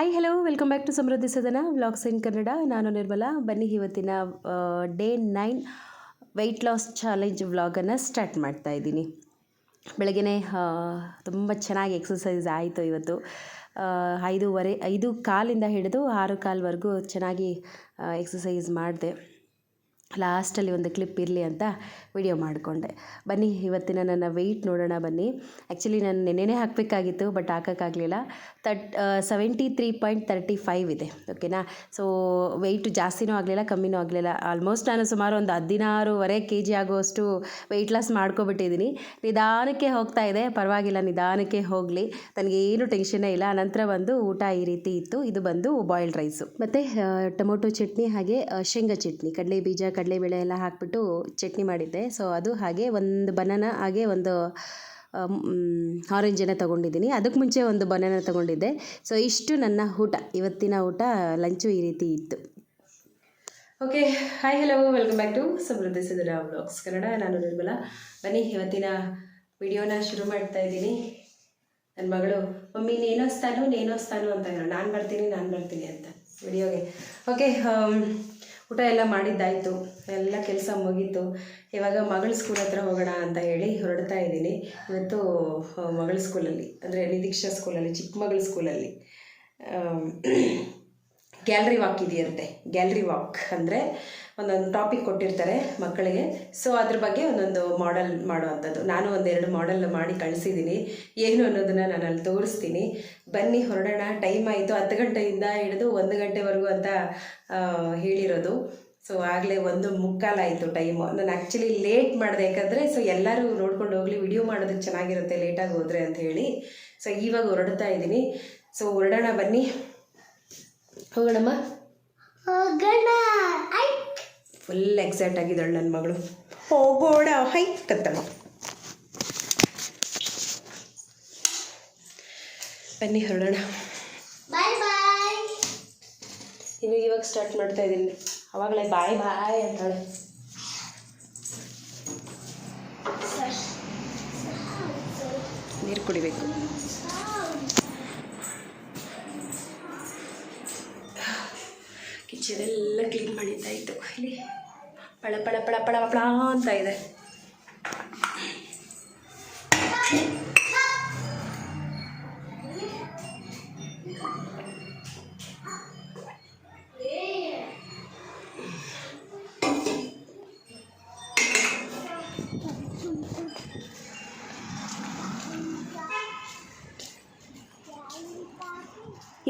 Hi hello welcome back to Samruddhi Sadana vlogs in Kannada. ನಾನು ನಿರ್ಮಲಾ. ಬನ್ನಿ ಇವತ್ತಿನ ಡೇ 9 ವೆಯ್ಟ್ ಲಾಸ್ ಚಾಲೆಂಜ್ ವ್ಲಾಗನ್ನು ಸ್ಟಾರ್ಟ್ ಮಾಡ್ತಾ ಇದ್ದೀನಿ. ಬೆಳಗ್ಗೆ ತುಂಬ ಚೆನ್ನಾಗಿ ಎಕ್ಸಸೈಸ್ ಆಯಿತು ಇವತ್ತು. 5:15 ಹಿಡಿದು 6:15ವರೆಗೂ ಚೆನ್ನಾಗಿ ಎಕ್ಸಸೈಸ್ ಮಾಡಿದೆ. ಲಾಸ್ಟಲ್ಲಿ ಒಂದು ಕ್ಲಿಪ್ ಇರಲಿ ಅಂತ ವಿಡಿಯೋ ಮಾಡಿಕೊಂಡೆ. ಬನ್ನಿ ಇವತ್ತಿನ ನನ್ನ ವೆಯ್ಟ್ ನೋಡೋಣ ಬನ್ನಿ. ಆ್ಯಕ್ಚುಲಿ ನಾನು ನೆನ್ನೆನೇ ಹಾಕಬೇಕಾಗಿತ್ತು, ಬಟ್ ಹಾಕೋಕ್ಕಾಗಲಿಲ್ಲ. 73.35 ಇದೆ, ಓಕೆನಾ. ಸೊ ವೆಯ್ಟ್ ಜಾಸ್ತಿನೂ ಆಗಲಿಲ್ಲ, ಕಮ್ಮಿನೂ ಆಗಲಿಲ್ಲ. ಆಲ್ಮೋಸ್ಟ್ ನಾನು ಸುಮಾರು ಒಂದು 16.5 kg ಆಗುವಷ್ಟು ವೆಯ್ಟ್ ಲಾಸ್ ಮಾಡ್ಕೊಬಿಟ್ಟಿದ್ದೀನಿ. ನಿಧಾನಕ್ಕೆ ಹೋಗ್ತಾ ಇದೆ, ಪರವಾಗಿಲ್ಲ, ನಿಧಾನಕ್ಕೆ ಹೋಗಲಿ, ನನಗೇನು ಟೆನ್ಷನ್ನೇ ಇಲ್ಲ. ನಂತರ ಬಂದು ಊಟ ಈ ರೀತಿ ಇತ್ತು. ಇದು ಬಂದು ಬಾಯ್ಲ್ಡ್ ರೈಸು ಮತ್ತು ಟೊಮೊಟೊ ಚಟ್ನಿ, ಹಾಗೆ ಶೇಂಗಾ ಚಟ್ನಿ, ಕಡಲೆ ಬೀಜ, ಕಡಲೆಬೇಳೆ ಎಲ್ಲ ಹಾಕಿಬಿಟ್ಟು ಚಟ್ನಿ ಮಾಡಿದ್ದೆ. ಸೊ ಅದು ಹಾಗೆ ಒಂದು ಬನಾನಾ, ಹಾಗೆ ಒಂದು ಆರೆಂಜನ್ನು ತೊಗೊಂಡಿದ್ದೀನಿ. ಅದಕ್ಕೆ ಮುಂಚೆ ಒಂದು ಬನಾನಾ ತೊಗೊಂಡಿದ್ದೆ. ಸೊ ಇಷ್ಟು ನನ್ನ ಊಟ, ಇವತ್ತಿನ ಊಟ, ಲಂಚು ಈ ರೀತಿ ಇತ್ತು. Okay, hi hello welcome back to Samruddhi Sadana vlogs Kannada. ನಾನು ನಿರ್ಮಲಾ. ಬನ್ನಿ ಇವತ್ತಿನ ವಿಡಿಯೋನ ಶುರು ಮಾಡ್ತಾ ಇದ್ದೀನಿ. ನನ್ನ ಮಗಳು ಮಮ್ಮಿ ನೇನೋಸ್ತಾನು ಅಂತ ನಾನು ಬರ್ತೀನಿ ಅಂತ ವಿಡಿಯೋಗೆ. ಓಕೆ, ಊಟ ಎಲ್ಲ ಮಾಡಿದ್ದಾಯಿತು, ಎಲ್ಲ ಕೆಲಸ ಮುಗೀತು. ಇವಾಗ ಮಗಳ ಸ್ಕೂಲ್ ಹತ್ರ ಹೋಗೋಣ ಅಂತ ಹೇಳಿ ಹೊರಡ್ತಾ ಇದ್ದೀನಿ. ಇವತ್ತು ಮಗಳ ಸ್ಕೂಲಲ್ಲಿ, ಅಂದರೆ ನಿದೀಕ್ಷಾ ಸ್ಕೂಲಲ್ಲಿ, ಚಿಕ್ಕಮಗಳ ಸ್ಕೂಲಲ್ಲಿ ಗ್ಯಾಲ್ರಿ ವಾಕ್ ಇದೆಯಂತೆ. ಗ್ಯಾಲ್ರಿ ವಾಕ್ ಅಂದರೆ ಒಂದೊಂದು ಟಾಪಿಕ್ ಕೊಟ್ಟಿರ್ತಾರೆ ಮಕ್ಕಳಿಗೆ. ಸೊ ಅದ್ರ ಬಗ್ಗೆ ಒಂದೊಂದು ಮಾಡೆಲ್ ಮಾಡುವಂಥದ್ದು. ನಾನು 1-2 ಮಾಡೆಲ್ ಮಾಡಿ ಕಳಿಸಿದ್ದೀನಿ. ಏನು ಅನ್ನೋದನ್ನು ನಾನು ಅಲ್ಲಿ ತೋರಿಸ್ತೀನಿ. ಬನ್ನಿ ಹೊರಡೋಣ. ಟೈಮ್ ಆಯಿತು, 10 ಗಂಟೆಯಿಂದ ಹಿಡಿದು 1 ಗಂಟೆವರೆಗೂ ಅಂತ ಹೇಳಿರೋದು. ಸೊ ಆಗಲೇ 1:45 ಆಯಿತು ಟೈಮು. ನಾನು ಆ್ಯಕ್ಚುಲಿ ಲೇಟ್ ಮಾಡಿದೆ, ಯಾಕಂದರೆ ಸೊ ಎಲ್ಲರೂ ನೋಡ್ಕೊಂಡು ಹೋಗಲಿ, ವಿಡಿಯೋ ಮಾಡೋದಕ್ಕೆ ಚೆನ್ನಾಗಿರುತ್ತೆ ಲೇಟಾಗಿ ಹೋದರೆ ಅಂತ ಹೇಳಿ. ಸೊ ಇವಾಗ ಹೊರಡ್ತಾ ಇದ್ದೀನಿ. ಸೊ ಹೊರಡೋಣ ಬನ್ನಿ, ಹೋಗೋಣಮ್ಮ. ಫುಲ್ ಎಕ್ಸೈಟ್ ಆಗಿದ್ದಾಳೆ ನನ್ನ ಮಗಳು. ಹೋಗೋಣ ಹೈಕ್ ಅಂತಮ್ಮ. ಬನ್ನಿ ಹೊರಡೋಣ. ಇನ್ನು ಇವಾಗ ಸ್ಟಾರ್ಟ್ ಮಾಡ್ತಾ ಇದ್ದೀನಿ. ಅವಾಗಲೇ ಬಾಯ್ ಅಂತಾಳೆ. ನೀರು ಕುಡಿಬೇಕು. ಕಿಚನ್ ಎಲ್ಲ ಕ್ಲೀನ್ ಮಾಡಿದ್ದಾಯಿತು. ಇಲ್ಲಿ ಪಳ ಪಳ ಪಳ ಪಳ ಪಳ ಅಂತ ಇದೆ.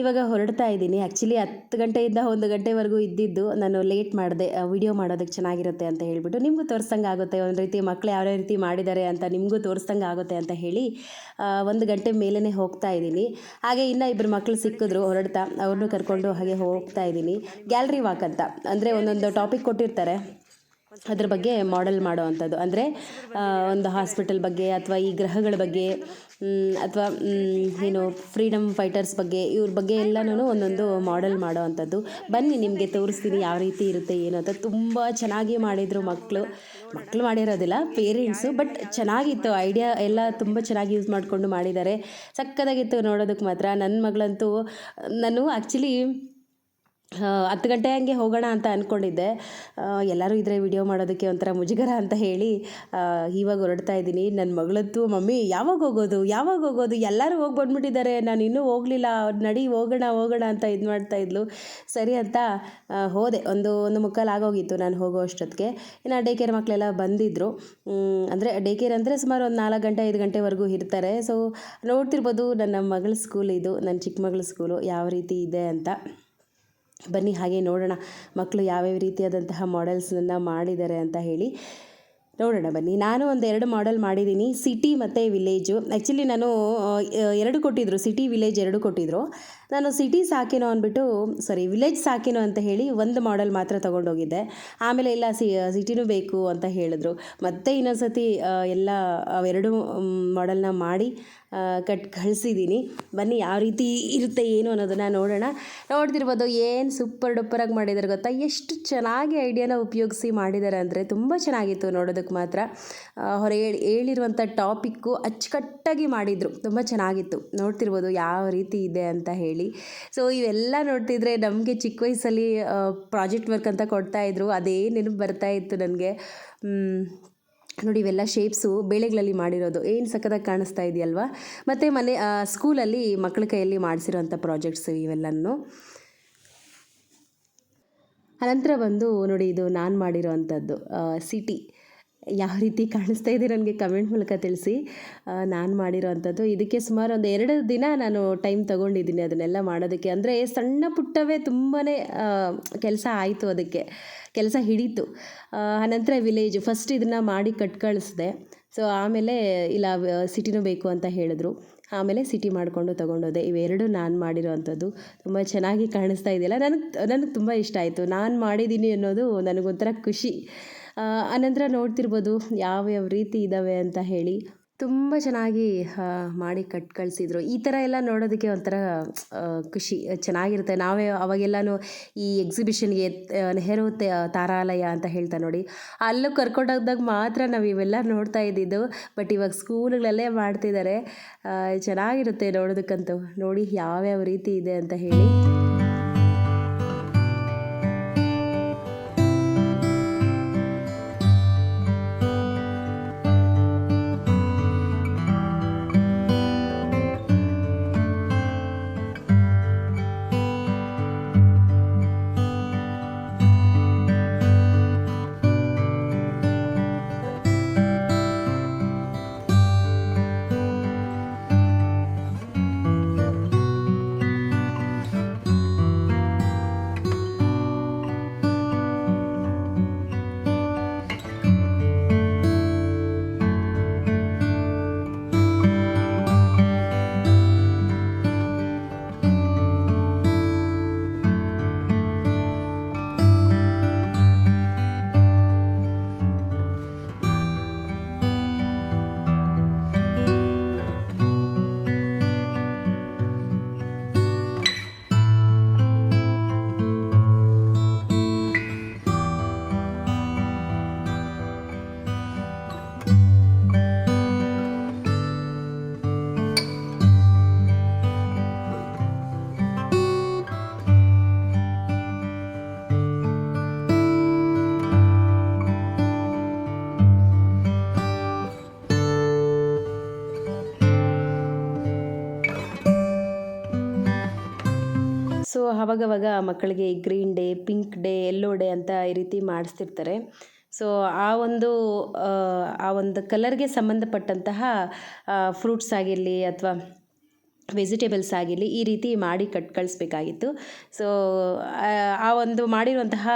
ಇವಾಗ ಹೊರಡ್ತಾ ಇದ್ದೀನಿ. ಆ್ಯಕ್ಚುಲಿ 10 ಗಂಟೆಯಿಂದ 1 ಗಂಟೆವರೆಗೂ ಇದ್ದಿದ್ದು. ನಾನು ಲೇಟ್ ಮಾಡಿದೆ, ವಿಡಿಯೋ ಮಾಡೋದಕ್ಕೆ ಚೆನ್ನಾಗಿರುತ್ತೆ ಅಂತ ಹೇಳಿಬಿಟ್ಟು, ನಿಮಗೂ ತೋರಿಸ್ದಂಗೆ ಆಗುತ್ತೆ, ಒಂದು ರೀತಿ ಮಕ್ಕಳು ಯಾವ ರೀತಿ ಮಾಡಿದ್ದಾರೆ ಅಂತ ನಿಮಗೂ ತೋರಿಸ್ದಂಗೆ ಆಗುತ್ತೆ ಅಂತ ಹೇಳಿ 1 ಗಂಟೆ ಮೇಲೇ ಹೋಗ್ತಾ ಇದ್ದೀನಿ. ಹಾಗೆ ಇನ್ನೂ 2 ಮಕ್ಕಳು ಸಿಕ್ಕಿದ್ರು ಹೊರಡ್ತಾ, ಅವ್ರನ್ನೂ ಕರ್ಕೊಂಡು ಹಾಗೆ ಹೋಗ್ತಾ ಇದ್ದೀನಿ. ಗ್ಯಾಲ್ರಿ ವಾಕ್ ಅಂತ ಅಂದರೆ ಒಂದೊಂದು ಟಾಪಿಕ್ ಕೊಟ್ಟಿರ್ತಾರೆ, ಅದ್ರ ಬಗ್ಗೆ ಮಾಡೆಲ್ ಮಾಡೋ ಅಂಥದ್ದು. ಅಂದರೆ ಒಂದು ಹಾಸ್ಪಿಟಲ್ ಬಗ್ಗೆ, ಅಥವಾ ಈ ಗ್ರಹಗಳ ಬಗ್ಗೆ, ಅಥವಾ ಏನು ಫ್ರೀಡಮ್ ಫೈಟರ್ಸ್ ಬಗ್ಗೆ, ಇವ್ರ ಬಗ್ಗೆ ಎಲ್ಲನೂ ಒಂದೊಂದು ಮಾಡೆಲ್ ಮಾಡೋ ಅಂಥದ್ದು. ಬನ್ನಿ ನಿಮಗೆ ತೋರಿಸ್ತೀನಿ ಯಾವ ರೀತಿ ಇರುತ್ತೆ ಏನು ಅಂತ. ತುಂಬ ಚೆನ್ನಾಗಿ ಮಾಡಿದರು ಮಕ್ಕಳು ಮಾಡಿರೋದಿಲ್ಲ, ಪೇರೆಂಟ್ಸು. ಬಟ್ ಚೆನ್ನಾಗಿತ್ತು, ಐಡಿಯಾ ಎಲ್ಲ ತುಂಬ ಚೆನ್ನಾಗಿ ಯೂಸ್ ಮಾಡಿಕೊಂಡು ಮಾಡಿದ್ದಾರೆ. ಸಕ್ಕತ್ತಾಗಿತ್ತು ನೋಡೋದಕ್ಕೆ ಮಾತ್ರ. ನನ್ನ ಮಗಳಂತೂ, ನಾನು ಆ್ಯಕ್ಚುಲಿ 10 ಗಂಟೆ ಹಂಗೆ ಹೋಗೋಣ ಅಂತ ಅಂದ್ಕೊಂಡಿದ್ದೆ. ಎಲ್ಲರೂ ಇದ್ದರೆ ವಿಡಿಯೋ ಮಾಡೋದಕ್ಕೆ ಒಂಥರ ಮುಜುಗರ ಅಂತ ಹೇಳಿ ಇವಾಗ ಹೊರಡ್ತಾ ಇದ್ದೀನಿ. ನನ್ನ ಮಗಳಂತೂ ಮಮ್ಮಿ ಯಾವಾಗ ಹೋಗೋದು, ಎಲ್ಲರೂ ಹೋಗಿ ಬಂದುಬಿಟ್ಟಿದ್ದಾರೆ, ನಾನು ಇನ್ನೂ ಹೋಗಲಿಲ್ಲ, ನಡಿ ಹೋಗೋಣ ಅಂತ ಇದು ಮಾಡ್ತಾಯಿದ್ಲು. ಸರಿ ಅಂತ ಹೋದೆ. 1:45 ಆಗೋಗಿತ್ತು ನಾನು ಹೋಗೋ ಅಷ್ಟೊತ್ತಿಗೆ. ಇನ್ನು ಡೇ ಕೇರ್ ಮಕ್ಕಳೆಲ್ಲ ಬಂದಿದ್ದರು. ಅಂದರೆ ಡೇ ಕೇರ್ ಅಂದರೆ ಸುಮಾರು ಒಂದು 4 ಗಂಟೆ 5 ಗಂಟೆವರೆಗೂ ಇರ್ತಾರೆ. ಸೊ ನೋಡ್ತಿರ್ಬೋದು ನನ್ನ ಮಗಳ ಸ್ಕೂಲ್ ಇದು, ನನ್ನ ಚಿಕ್ಕ ಮಗಳ ಸ್ಕೂಲು ಯಾವ ರೀತಿ ಇದೆ ಅಂತ. ಬನ್ನಿ ಹಾಗೆ ನೋಡೋಣ ಮಕ್ಕಳು ಯಾವ್ಯಾವ ರೀತಿಯಾದಂತಹ ಮಾಡೆಲ್ಸನ್ನು ಮಾಡಿದ್ದಾರೆ ಅಂತ ಹೇಳಿ ನೋಡೋಣ ಬನ್ನಿ. ನಾನು 1-2 ಮಾಡೆಲ್ ಮಾಡಿದ್ದೀನಿ, ಸಿಟಿ ಮತ್ತು ವಿಲೇಜು. ಆ್ಯಕ್ಚುಲಿ ನಾನು 2 ಕೊಟ್ಟಿದ್ದರು, ಸಿಟಿ ವಿಲೇಜ್ 2 ಕೊಟ್ಟಿದ್ದರು. ನಾನು ಸಿಟಿ ಸಾಕೇನೋ ಅಂದ್ಬಿಟ್ಟು, ವಿಲೇಜ್ ಸಾಕೇನೋ ಅಂತ ಹೇಳಿ 1 ಮಾಡೆಲ್ ಮಾತ್ರ ತೊಗೊಂಡೋಗಿದ್ದೆ. ಆಮೇಲೆ ಇಲ್ಲ, ಸಿಟಿನೂ ಬೇಕು ಅಂತ ಹೇಳಿದ್ರು. ಮತ್ತೆ ಇನ್ನೊಂದು ಸತಿ ಎಲ್ಲ ಅವೆರಡು ಮಾಡೆಲ್ನ ಮಾಡಿ ಕಳಿಸಿದ್ದೀನಿ. ಬನ್ನಿ ಯಾವ ರೀತಿ ಇರುತ್ತೆ ಏನು ಅನ್ನೋದನ್ನು ನೋಡೋಣ. ನೋಡ್ತಿರ್ಬೋದು ಏನು ಸೂಪರ್ ಡೂಪರಾಗಿ ಮಾಡಿದ್ದಾರೆ ಗೊತ್ತಾ. ಎಷ್ಟು ಚೆನ್ನಾಗಿ ಐಡಿಯಾನ ಉಪಯೋಗಿಸಿ ಮಾಡಿದ್ದಾರೆ ಅಂದರೆ ತುಂಬ ಚೆನ್ನಾಗಿತ್ತು ನೋಡೋದಕ್ಕೆ ಮಾತ್ರ. ಹೇಳಿರುವಂಥ ಟಾಪಿಕ್ಕು ಅಚ್ಚುಕಟ್ಟಾಗಿ ಮಾಡಿದರು, ತುಂಬ ಚೆನ್ನಾಗಿತ್ತು. ನೋಡ್ತಿರ್ಬೋದು ಯಾವ ರೀತಿ ಇದೆ ಅಂತ ಹೇಳಿ. ಹೇಳಿ. ಸೊ ಇವೆಲ್ಲ ನೋಡ್ತಿದ್ರೆ ನಮಗೆ ಚಿಕ್ಕ ವಯಸ್ಸಲ್ಲಿ ಪ್ರಾಜೆಕ್ಟ್ ವರ್ಕ್ ಅಂತ ಕೊಡ್ತಾಯಿದ್ರು, ಅದೇ ನೆನಪು ಬರ್ತಾಯಿತ್ತು ನನಗೆ. ನೋಡಿ ಇವೆಲ್ಲ ಶೇಪ್ಸು ಬೇಳೆಗಳಲ್ಲಿ ಮಾಡಿರೋದು, ಏನು ಸಕ್ಕತ್ತಾಗಿ ಕಾಣಿಸ್ತಾ ಇದೆಯಲ್ವಾ. ಮತ್ತು ಸ್ಕೂಲಲ್ಲಿ ಮಕ್ಕಳ ಕೈಯಲ್ಲಿ ಮಾಡಿಸಿರೋಂಥ ಪ್ರಾಜೆಕ್ಟ್ಸು ಇವೆಲ್ಲನೂ. ಅನಂತರ ಬಂದು ನೋಡಿ ಇದು ನಾನು ಮಾಡಿರೋ ಅಂಥದ್ದು ಸಿಟಿ ಯಾವ ರೀತಿ ಕಾಣಿಸ್ತಾ ಇದೆ ನನಗೆ ಕಮೆಂಟ್ ಮೂಲಕ ತಿಳಿಸಿ. ನಾನು ಮಾಡಿರೋ ಅಂಥದ್ದು ಇದಕ್ಕೆ ಸುಮಾರು ಒಂದು 2 ದಿನ ನಾನು ಟೈಮ್ ತೊಗೊಂಡಿದ್ದೀನಿ ಅದನ್ನೆಲ್ಲ ಮಾಡೋದಕ್ಕೆ. ಅಂದರೆ ಸಣ್ಣ ಪುಟ್ಟವೇ ತುಂಬಾ ಕೆಲಸ ಆಯಿತು, ಅದಕ್ಕೆ ಕೆಲಸ ಹಿಡೀತು. ಆನಂತರ ವಿಲೇಜ್ ಫಸ್ಟ್ ಇದನ್ನು ಮಾಡಿ ಕಳಿಸ್ದೆ. ಸೊ ಆಮೇಲೆ ಇಲ್ಲ ಸಿಟಿನೂ ಬೇಕು ಅಂತ ಹೇಳಿದ್ರು. ಆಮೇಲೆ ಸಿಟಿ ಮಾಡಿಕೊಂಡು ತೊಗೊಂಡೋದೆ. ಇವೆರಡು ನಾನು ಮಾಡಿರೋ ಅಂಥದ್ದು. ತುಂಬ ಚೆನ್ನಾಗಿ ಕಾಣಿಸ್ತಾ ಇದೆಯಲ್ಲ, ನನಗೆ ತುಂಬ ಇಷ್ಟ ಆಯಿತು. ನಾನು ಮಾಡಿದ್ದೀನಿ ಅನ್ನೋದು ನನಗೊಂಥರ ಖುಷಿ. ಅನಂತರ ನೋಡ್ತಿರ್ಬೋದು ಯಾವ್ಯಾವ ರೀತಿ ಇದ್ದಾವೆ ಅಂತ ಹೇಳಿ. ತುಂಬ ಚೆನ್ನಾಗಿ ಮಾಡಿ ಕಳಿಸಿದ್ರು. ಈ ಥರ ಎಲ್ಲ ನೋಡೋದಕ್ಕೆ ಒಂಥರ ಖುಷಿ, ಚೆನ್ನಾಗಿರುತ್ತೆ. ನಾವೇ ಅವಾಗೆಲ್ಲನೂ ಈ ಎಕ್ಸಿಬಿಷನ್ಗೆ ನೆಹರು ತಾರಾಲಯ ಅಂತ ಹೇಳ್ತಾ ನೋಡಿ, ಅಲ್ಲೂ ಕರ್ಕೊಂಡೋದಾಗ ಮಾತ್ರ ನಾವು ಇವೆಲ್ಲ ನೋಡ್ತಾ ಇದ್ದಿದ್ದು. ಬಟ್ ಇವಾಗ ಸ್ಕೂಲ್ಗಳಲ್ಲೇ ಮಾಡ್ತಿದ್ದಾರೆ. ಚೆನ್ನಾಗಿರುತ್ತೆ ನೋಡೋದಕ್ಕಂತೂ. ನೋಡಿ ಯಾವ್ಯಾವ ರೀತಿ ಇದೆ ಅಂತ ಹೇಳಿ. ಸೊ ಆವಾಗವಾಗ ಮಕ್ಕಳಿಗೆ green day, pink day, yellow day ಅಂತ ಈ ರೀತಿ ಮಾಡಿಸ್ತಿರ್ತಾರೆ. ಸೊ ಆ ಒಂದು ಕಲರ್ಗೆ ಸಂಬಂಧಪಟ್ಟಂತಹ ಫ್ರೂಟ್ಸ್ ಆಗಿರಲಿ ಅಥವಾ ವೆಜಿಟೇಬಲ್ಸ್ ಆಗಿರಲಿ ಈ ರೀತಿ ಮಾಡಿ ಕಳಿಸ್ಬೇಕಾಗಿತ್ತು. ಸೊ ಆ ಒಂದು ಮಾಡಿರುವಂತಹ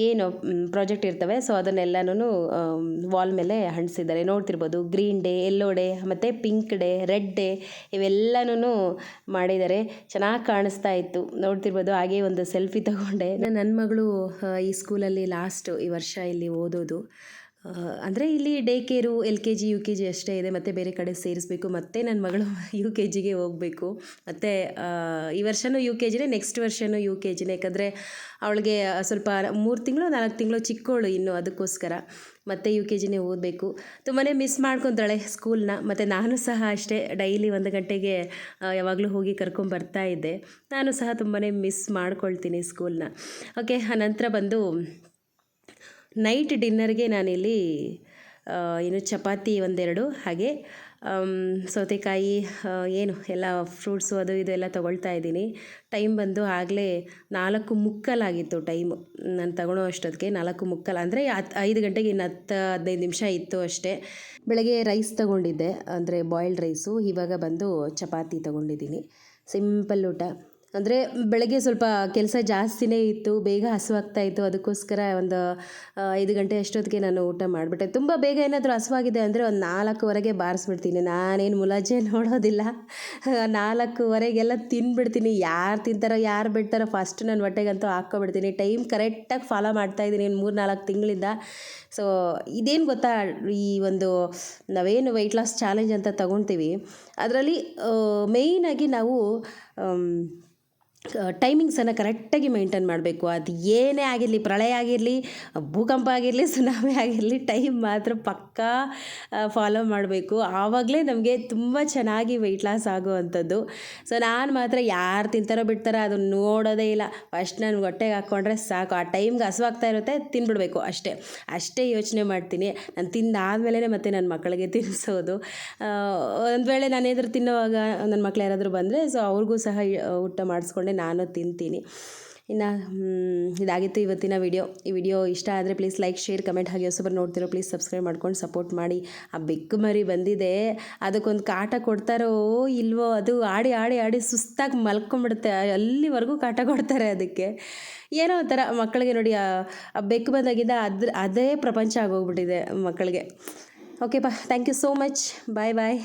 ಏನು ಪ್ರಾಜೆಕ್ಟ್ ಇರ್ತವೆ, ಸೊ ಅದನ್ನೆಲ್ಲನೂ ವಾಲ್ ಮೇಲೆ ಅಂಟಿಸಿದ್ದಾರೆ. ನೋಡ್ತಿರ್ಬೋದು ಗ್ರೀನ್ ಡೇ, ಯೆಲ್ಲೋ ಡೇ ಮತ್ತು ಪಿಂಕ್ ಡೇ, ರೆಡ್ ಡೇ ಇವೆಲ್ಲನೂ ಮಾಡಿದ್ದಾರೆ. ಚೆನ್ನಾಗಿ ಕಾಣಿಸ್ತಾ ಇತ್ತು, ನೋಡ್ತಿರ್ಬೋದು. ಹಾಗೇ ಒಂದು ಸೆಲ್ಫಿ ತಗೊಂಡೆ. ನನ್ನ ಮಗಳು ಈ ಸ್ಕೂಲಲ್ಲಿ ಈ ವರ್ಷ ಇಲ್ಲಿ ಓದೋದು. ಅಂದರೆ ಇಲ್ಲಿ ಡೇ ಕೇರು LKG UKG ಅಷ್ಟೇ ಇದೆ, ಮತ್ತು ಬೇರೆ ಕಡೆ ಸೇರಿಸ್ಬೇಕು. ಮತ್ತು ನನ್ನ ಮಗಳು UKGಗೆ ಹೋಗಬೇಕು. ಮತ್ತು ಈ ವರ್ಷವೂ UKGನೇ, ನೆಕ್ಸ್ಟ್ ವರ್ಷವೂ UKGನೇ. ಯಾಕಂದರೆ ಅವಳಿಗೆ ಸ್ವಲ್ಪ 3 ತಿಂಗಳು 4 ತಿಂಗಳು ಚಿಕ್ಕವಳು ಇನ್ನು, ಅದಕ್ಕೋಸ್ಕರ ಮತ್ತೆ UKGನೇ ಓದಬೇಕು. ತುಂಬಾ ಮಿಸ್ ಮಾಡ್ಕೊತಾಳೆ ಸ್ಕೂಲ್ನ. ಮತ್ತು ನಾನು ಸಹ ಅಷ್ಟೇ ಡೈಲಿ 1 ಗಂಟೆಗೆ ಯಾವಾಗಲೂ ಹೋಗಿ ಕರ್ಕೊಂಬರ್ತಾ ಇದ್ದೆ. ನಾನು ಸಹ ತುಂಬಾ ಮಿಸ್ ಮಾಡ್ಕೊಳ್ತೀನಿ ಸ್ಕೂಲ್ನ. ಓಕೆ, ಆನಂತರ ಬಂದು ನೈಟ್ ಡಿನ್ನರ್ಗೆ ನಾನಿಲ್ಲಿ ಚಪಾತಿ 1-2 ಹಾಗೆ ಸೌತೆಕಾಯಿ ಎಲ್ಲ ಫ್ರೂಟ್ಸು ಅದು ಇದು ಎಲ್ಲ ತೊಗೊಳ್ತಾ ಇದ್ದೀನಿ. ಟೈಮ್ ಬಂದು ಆಗಲೇ 4:45 ಟೈಮು. ನಾನು ತಗೊಳ್ಳೋ ಅಷ್ಟೊತ್ತಿಗೆ 4:45, ಅಂದರೆ 5 ಗಂಟೆಗೆ ಇನ್ನು 10-15 ನಿಮಿಷ ಇತ್ತು ಅಷ್ಟೇ. ಬೆಳಗ್ಗೆ ರೈಸ್ ತೊಗೊಂಡಿದ್ದೆ, ಅಂದರೆ ಬಾಯ್ಲ್ಡ್ ರೈಸು. ಇವಾಗ ಬಂದು ಚಪಾತಿ ತೊಗೊಂಡಿದ್ದೀನಿ. ಸಿಂಪಲ್ ಊಟ. ಅಂದರೆ ಬೆಳಗ್ಗೆ ಸ್ವಲ್ಪ ಕೆಲಸ ಜಾಸ್ತಿನೇ ಇತ್ತು, ಬೇಗ ಹಸುವಾಗ್ತಾಯಿತ್ತು. ಅದಕ್ಕೋಸ್ಕರ ಒಂದು 5 ಗಂಟೆ ಅಷ್ಟೊತ್ತಿಗೆ ನಾನು ಊಟ ಮಾಡಿಬಿಟ್ಟೆ. ತುಂಬ ಬೇಗ ಏನಾದರೂ ಹಸುವಾಗಿದೆ ಅಂದರೆ ಒಂದು 4:15ಗೆ ಬಾರಿಸ್ಬಿಡ್ತೀನಿ. ನಾನೇನು ಮುಲಾಜೆ ನೋಡೋದಿಲ್ಲ. 4:15ಗೆಲ್ಲ ತಿಂದ್ಬಿಡ್ತೀನಿ. ಯಾರು ತಿಂತಾರೋ ಯಾರು ಬಿಡ್ತಾರೋ ಫಸ್ಟ್ ನನ್ನ ಹೊಟ್ಟೆಗಂತೂ ಹಾಕ್ಕೊಬಿಡ್ತೀನಿ. ಟೈಮ್ ಕರೆಕ್ಟಾಗಿ ಫಾಲೋ ಮಾಡ್ತಾಯಿದ್ದೀನಿ 3-4 ತಿಂಗಳಿಂದ. ಸೊ ಇದೇನು ಗೊತ್ತಾ, ಈ ಒಂದು ನಾವೇನು ವೆಯ್ಟ್ ಲಾಸ್ ಚಾಲೆಂಜ್ ಅಂತ ತಗೊಳ್ತೀವಿ, ಅದರಲ್ಲಿ ಮೇಯ್ನಾಗಿ ನಾವು ಟೈಮಿಂಗ್ಸನ್ನು ಕರೆಕ್ಟಾಗಿ ಮೇಂಟೈನ್ ಮಾಡಬೇಕು. ಅದು ಏನೇ ಆಗಿರಲಿ, ಪ್ರಳಯ ಆಗಿರಲಿ, ಭೂಕಂಪ ಆಗಿರಲಿ, ಸುನಾಮಿ ಆಗಿರಲಿ, ಟೈಮ್ ಮಾತ್ರ ಪಕ್ಕಾ ಫಾಲೋ ಮಾಡಬೇಕು. ಆವಾಗಲೇ ನಮಗೆ ತುಂಬ ಚೆನ್ನಾಗಿ ವೆಯ್ಟ್ ಲಾಸ್ ಆಗುವಂಥದ್ದು. ಸೊ ನಾನು ಮಾತ್ರ ಯಾರು ತಿಂತಾರೋ ಬಿಡ್ತಾರೋ ಅದನ್ನು ನೋಡೋದೇ ಇಲ್ಲ. ಫಸ್ಟ್ ನಾನು ಹೊಟ್ಟೆಗೆ ಹಾಕ್ಕೊಂಡ್ರೆ ಸಾಕು, ಆ ಟೈಮ್ಗೆ ಹಸುವಾಗ್ತಾ ಇರುತ್ತೆ, ತಿಂದ್ಬಿಡ್ಬೇಕು ಅಷ್ಟೇ ಯೋಚನೆ ಮಾಡ್ತೀನಿ. ನಾನು ತಿಂದಾದ್ಮೇಲೆ ಮತ್ತೆ ನನ್ನ ಮಕ್ಕಳಿಗೆ ತಿನ್ನಿಸೋದು. ಒಂದು ವೇಳೆ ನಾನೇನಾದರೂ ತಿನ್ನೋವಾಗ ನನ್ನ ಮಕ್ಳು ಯಾರಾದರೂ ಬಂದರೆ ಸೊ ಅವ್ರಿಗೂ ಸಹ ಊಟ ಮಾಡಿಸ್ಕೊಂಡೆ ನಾನು ತಿಂತೀನಿ. ಇನ್ನು ಇದಾಗಿತ್ತು ಇವತ್ತಿನ ವಿಡಿಯೋ. ಈ ವಿಡಿಯೋ ಇಷ್ಟ ಆದರೆ ಪ್ಲೀಸ್ ಲೈಕ್, ಶೇರ್, ಕಮೆಂಟ್, ಹಾಗೆ ಹೊಸಬರು ನೋಡ್ತಿರೋ ಪ್ಲೀಸ್ ಸಬ್ಸ್ಕ್ರೈಬ್ ಮಾಡ್ಕೊಂಡು ಸಪೋರ್ಟ್ ಮಾಡಿ. ಆ ಬೆಕ್ಕು ಮರಿ ಬಂದಿದೆ, ಅದಕ್ಕೊಂದು ಕಾಟ ಕೊಡ್ತಾರೋ ಇಲ್ವೋ, ಅದು ಆಡಿ ಆಡಿ ಆಡಿ ಸುಸ್ತಾಗಿ ಮಲ್ಕೊಂಡ್ಬಿಡುತ್ತೆ, ಅಲ್ಲಿವರೆಗೂ ಕಾಟ ಕೊಡ್ತಾರೆ ಅದಕ್ಕೆ. ಏನೋ ಒಂಥರ ಮಕ್ಕಳಿಗೆ ನೋಡಿ, ಆ ಬೆಕ್ಕು ಬಂದಾಗಿದ್ದ ಅದೇ ಪ್ರಪಂಚ ಆಗೋಗ್ಬಿಟ್ಟಿದೆ ಮಕ್ಕಳಿಗೆ. Okay thank you so much. Bye bye.